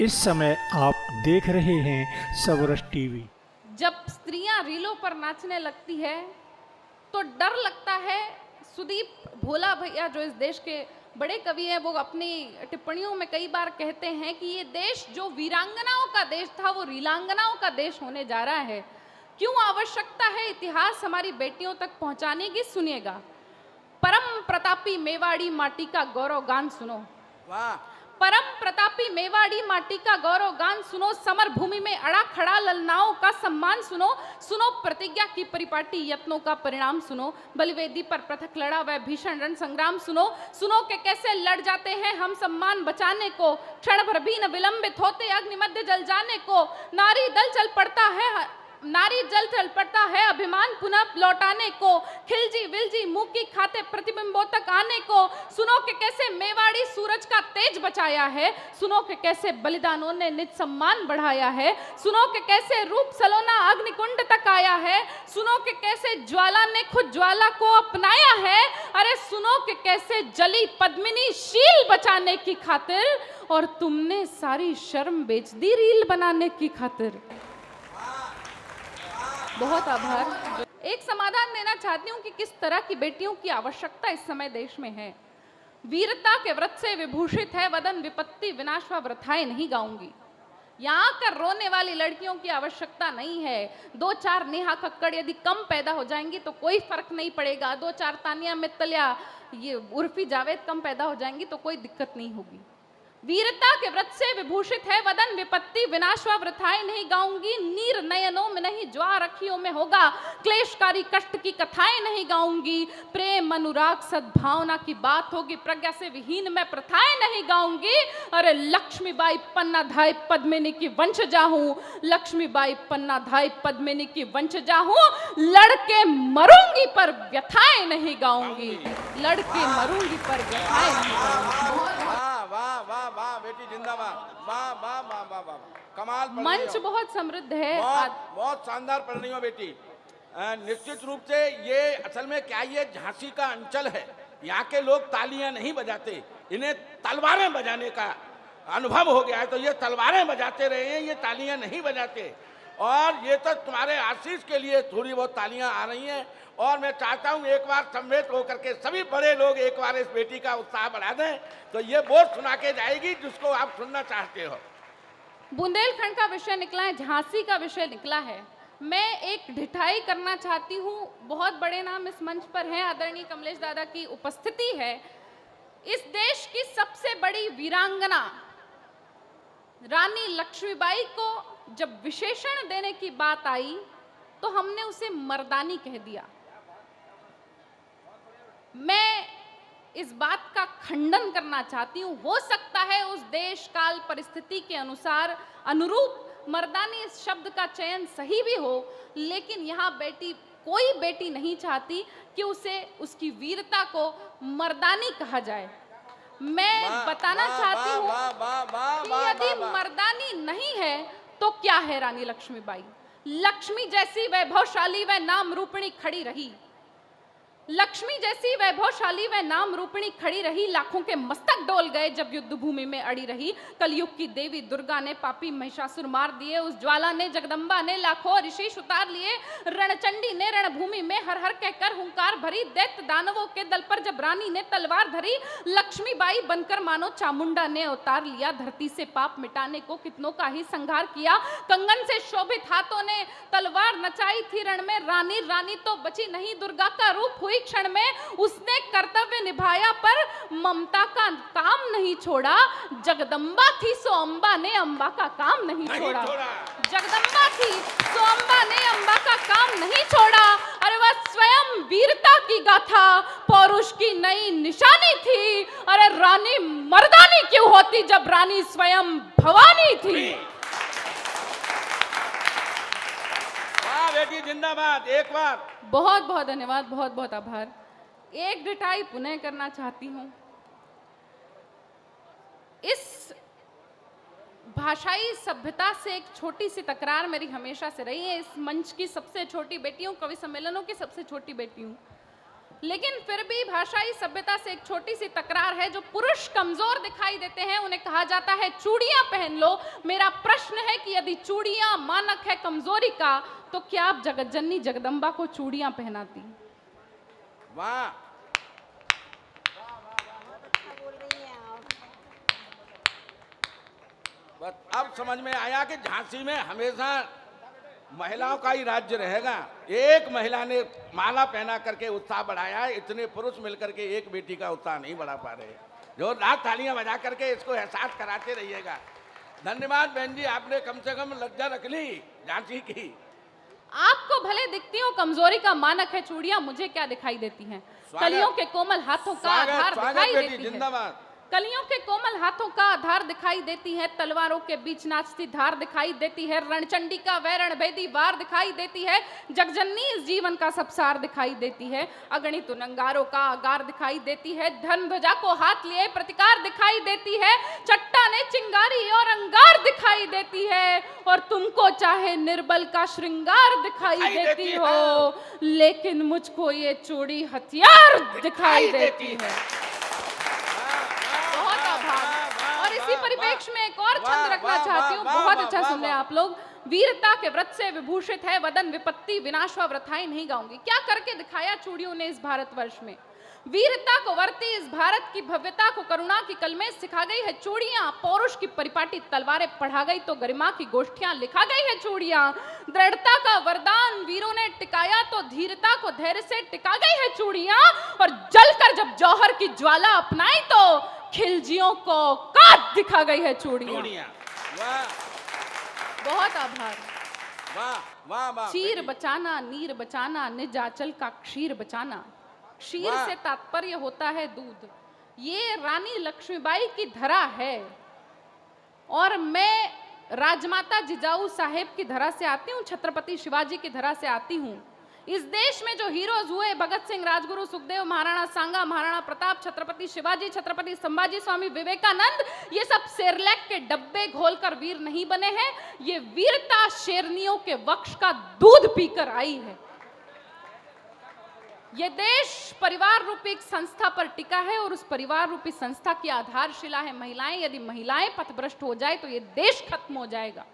इस समय आप देख रहे हैं सबरस टीवी। जब स्त्रियां रीलों पर नाचने लगती है तो डर लगता है। सुदीप भोला भैया जो इस देश के बड़े कवि हैं, वो अपनी टिप्पणियों में कई बार कहते हैं कि ये देश जो वीरांगनाओं का देश था वो रीलांगनाओं का देश होने जा रहा है। क्यों आवश्यकता है इतिहास हमारी बेटियों तक पहुंचाने की? सुनिएगा। परम प्रतापी मेवाड़ी माटी का गौरव गान सुनो। वाह। परम प्रतापी मेवाड़ी माटी का गौरव गान सुनो। समर भूमि में अड़ा खड़ा ललनाओं का सम्मान सुनो। सुनो प्रतिज्ञा की परिपाटी यत्नों का परिणाम सुनो। बलिवेदी पर पृथक लड़ा वह भीषण रण संग्राम सुनो। सुनो के कैसे लड़ जाते हैं हम सम्मान बचाने को। क्षण भर भी न विलंबित होते अग्नि मध्य जल जाने को। नारी दल चल पड़ता है अभिमान पुनः लौटाने को। खिलजी विलजी मुंह की खाते प्रतिबिंबों तक आने को। सुनो के कैसे मेवाड़ी सूरज का तेज बचाया है। सुनो के कैसे बलिदानों ने निज सम्मान बढ़ाया है। सुनो के कैसे रूप सलोना अग्निकुंड तक आया है। सुनो के कैसे ज्वाला ने खुद ज्वाला को अपनाया है। अरे सुनो के कैसे जली पद्मिनी शील बचाने की खातिर और तुमने सारी शर्म बेच दी रील बनाने की खातिर। बहुत आभार। एक समाधान देना चाहती हूँ कि किस तरह की बेटियों की आवश्यकता इस समय देश में है। वीरता के व्रत से विभूषित है वदन विपत्ति विनाश व वृथाएं नहीं गाऊंगी। यहाँ कर रोने वाली लड़कियों की आवश्यकता नहीं है। 2-4 नेहा कक्कड़ यदि कम पैदा हो जाएंगी तो कोई फर्क नहीं पड़ेगा। 2-4 तानिया मित्तल या ये उर्फी जावेद कम पैदा हो जाएंगी तो कोई दिक्कत नहीं होगी। वीरता के व्रत से विभूषित है वदन विपत्ति विनाश व वृथाएं नहीं गाऊंगी। नीर नयनों में नहीं ज्वार अखियों में होगा। क्लेशकारी कष्ट की कथाएं नहीं गाऊंगी। प्रेम अनुराग सद्भावना की बात होगी। प्रज्ञा से विहीन मैं प्रथाएं नहीं गाऊंगी। अरे लक्ष्मीबाई पन्नाधाय पद्मिनी की वंशजा हूं। लक्ष्मीबाई पन्नाधाय पद्मिनी की वंशजा हूं। लड़के मरूंगी पर व्यथाएं नहीं गाऊंगी। लड़के मरूंगी पर व्यथाएं नहीं गाऊंगी। वाह वाह वाह बेटी जिंदाबाद। वाह वाह वाह वाह वाह, कमाल। मंच बहुत समृद्ध है। बहुत शानदार पढ़ रही हो बेटी। निश्चित रूप से ये असल में क्या, ये झांसी का अंचल है। यहाँ के लोग तालियां नहीं बजाते, इन्हें तलवारें बजाने का अनुभव हो गया है। तो ये तलवारें बजाते रहे हैं, ये तालियां नहीं बजाते। और ये तो तुम्हारे आशीष के लिए थोड़ी बहुत तालियां आ रही हैं। और मैं चाहता हूं एक बार सम्मिलित होकर के सभी बड़े लोग एक बार इस बेटी का उत्साह बढ़ा दें तो ये वो सुना के जाएगी जिसको आप सुनना चाहते हो। बुंदेलखंड का विषय निकला है, झांसी का विषय निकला है। मैं एक ढिठाई करना चाहती हूँ। बहुत बड़े नाम इस मंच पर हैं। आदरणीय कमलेश दादा की उपस्थिति है। इस देश की सबसे बड़ी वीरांगना रानी लक्ष्मीबाई को जब विशेषण देने की बात आई तो हमने उसे मर्दानी कह दिया। मैं इस बात का खंडन करना चाहती हूँ। हो सकता है उस देश काल परिस्थिति के अनुसार अनुरूप मर्दानी इस शब्द का चयन सही भी हो, लेकिन यहाँ कोई बेटी नहीं चाहती कि उसे उसकी वीरता को मर्दानी कहा जाए। मैं बताना चाहती हूँ कि यदि मर्दानी नहीं है तो क्या है रानी लक्ष्मीबाई। लक्ष्मी जैसी वैभवशाली व नाम रूपिणी खड़ी रही। लक्ष्मी जैसी वैभवशाली व नाम रूपिणी खड़ी रही। लाखों के मस्तक डोल गए जब युद्ध भूमि में अड़ी रही। कलयुग की देवी दुर्गा ने पापी महिषासुर मार दिए। उस ज्वाला ने जगदम्बा ने लाखों ऋषि उतार लिए। रणचंडी ने रणभूमि में हर हर कहकर हुंकार भरी। दैत्य दानवों के दल पर जब रानी ने तलवार धरी। लक्ष्मीबाई बनकर मानो चामुंडा ने अवतार लिया। धरती से पाप मिटाने को कितनों का ही संहार किया। कंगन से शोभित हाथों ने तलवार नचाई थी रण में। रानी तो बची नहीं, दुर्गा का रूप हुई क्षण में। उसने कर्तव्य निभाया पर ममता का काम नहीं छोड़ा। जगदम्बा थी सो अम्बा ने अम्बा का काम नहीं छोड़ा। जगदम्बा थी सो अम्बा ने अम्बा का काम नहीं छोड़ा। अरे वह स्वयं वीरता की गाथा पौरुष की नई निशानी थी। अरे रानी मर्दानी क्यों होती जब रानी स्वयं भवानी थी। बेटी जिंदाबाद। एक बार बहुत बहुत धन्यवाद, बहुत बहुत आभार। एक ढिठाई पुनः करना चाहती हूं। इस भाषाई सभ्यता से एक छोटी सी तकरार मेरी हमेशा से रही है। इस मंच की सबसे छोटी बेटी हूं, कवि सम्मेलनों की सबसे छोटी बेटी हूं। लेकिन फिर भी भाषाई सभ्यता से एक छोटी सी तकरार है। जो पुरुष कमजोर दिखाई देते हैं उन्हें कहा जाता है चूड़ियां पहन लो। मेरा प्रश्न है कि यदि चूड़ियां मानक है कमजोरी का, तो क्या आप जगत जननी जगदम्बा को चूड़ियां पहनाती? वाह, बस अब समझ में आया कि झांसी में हमेशा महिलाओं का ही राज्य रहेगा। एक महिला ने माला पहना करके उत्साह बढ़ाया है, इतने पुरुष मिलकर के एक बेटी का उत्साह नहीं बढ़ा पा रहे। जोरदार तालियां बजा करके इसको एहसास कराते रहिएगा। धन्यवाद बहन जी, आपने कम से कम लज्जा रख ली झांसी की। आपको भले दिखती हो कमजोरी का मानक है चूड़ियां, मुझे क्या दिखाई देती हैं? कलियों के कोमल हाथों का आधार दिखाई देती है। जिंदाबाद। कलियों के कोमल हाथों का आधार दिखाई देती है। तलवारों के बीच नाचती धार दिखाई देती है। रणचंडी का वैरण भेदी वार दिखाई देती है। जगजननी इस जीवन का सबसार दिखाई देती है। अगणित उनंगारों का आगार दिखाई देती है। धर्म ध्वजा को हाथ लिए प्रतिकार दिखाई देती है। चट्टाने चिंगारी और अंगार दिखाई देती है। और तुमको चाहे निर्बल का श्रृंगार दिखाई देती हो, लेकिन मुझको ये चूड़ी हथियार दिखाई देती है। और इसी परिप्रेक्ष्य में एक और छंद रखना चाहती हूँ, बहुत अच्छा सुन रहे हैं आप लोग। वीरता के व्रत से विभूषित है वदन, विपत्ति विनाश व व्रथाई नहीं गाऊंगी। क्या करके दिखाया चूड़ियों ने इस भारतवर्ष में? वीरता को वर्ती इस भारत की भव्यता को करुणा की कलमें सिखा गई है चूड़ियां। पौरुष की परिपाटी तलवारें पढ़ा गई तो गरिमा की गोष्ठियां लिखा गई है चूड़ियां। दृढ़ता का वरदान वीरों ने टिकाया तो धीरता को धैर्य से टिका गई है चूड़ियां। और जलकर जब जौहर की ज्वाला अपनाई तो खिलजियों को काट दिखा गई है चूड़ियां। वाह, बहुत आभार। वाह वाह वाह। चीर बचाना नीर बचाना, निज आंचल का क्षीर बचाना। क्षीर से तात्पर्य होता है दूध। ये रानी लक्ष्मीबाई की धरा है और मैं राजमाता जिजाऊ साहेब की धरा से आती हूँ, छत्रपति शिवाजी की धरा से आती हूँ। इस देश में जो हीरोज हुए, भगत सिंह, राजगुरु, सुखदेव, महाराणा सांगा, महाराणा प्रताप, छत्रपति शिवाजी, छत्रपति संभाजी, स्वामी विवेकानंद, ये सब सेरलैक के डब्बे घोलकर वीर नहीं बने हैं। ये वीरता शेरनियों के वक्ष का दूध पीकर आई है। ये देश परिवार रूपी एक संस्था पर टिका है और उस परिवार रूपी संस्था की आधारशिला है महिलाएं। यदि महिलाएं पथभ्रष्ट हो जाए तो ये देश खत्म हो जाएगा।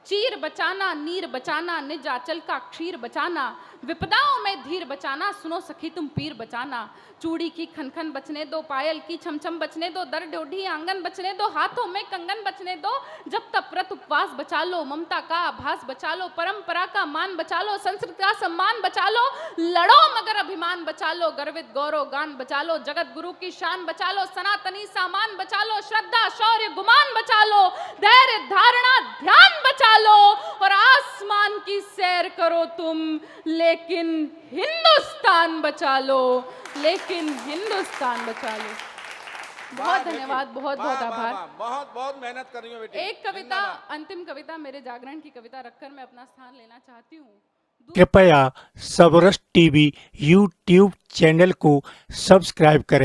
चीर बचाना नीर बचाना, निज आंचल का क्षीर बचाना, विपदाओं में धीर बचाना, सुनो सखी तुम पीर बचाना। चूड़ी की खनखन बचने दो, पायल की छमछम बचने दो, दर ड्योढ़ी आंगन बचने दो, हाथों में कंगन बचने दो। जब तक व्रत उपवास बचा लो, ममता का आभास बचा लो, परंपरा का मान बचा लो, संस्कृति का सम्मान बचा लो, लड़ो मगर अभिमान बचा लो, गर्वित गौरव गान बचा लो, जगत गुरु की शान बचा लो, सनातनी सामान बचा लो, श्रद्धा शौर्य गुमान बचा लो, धैर्य धारणा ध्यान बचा लो। और आसमान की सैर करो तुम, लेकिन हिंदुस्तान बचा लो, लेकिन हिंदुस्तान बचा लो। बहुत धन्यवाद, बहुत बहुत आभार। बहुत बहुत मेहनत कर रही हो बेटी। एक कविता, अंतिम कविता, मेरे जागरण की कविता रखकर मैं अपना स्थान लेना चाहती हूँ। कृपया सबरस टीवी यूट्यूब चैनल को सब्सक्राइब करें।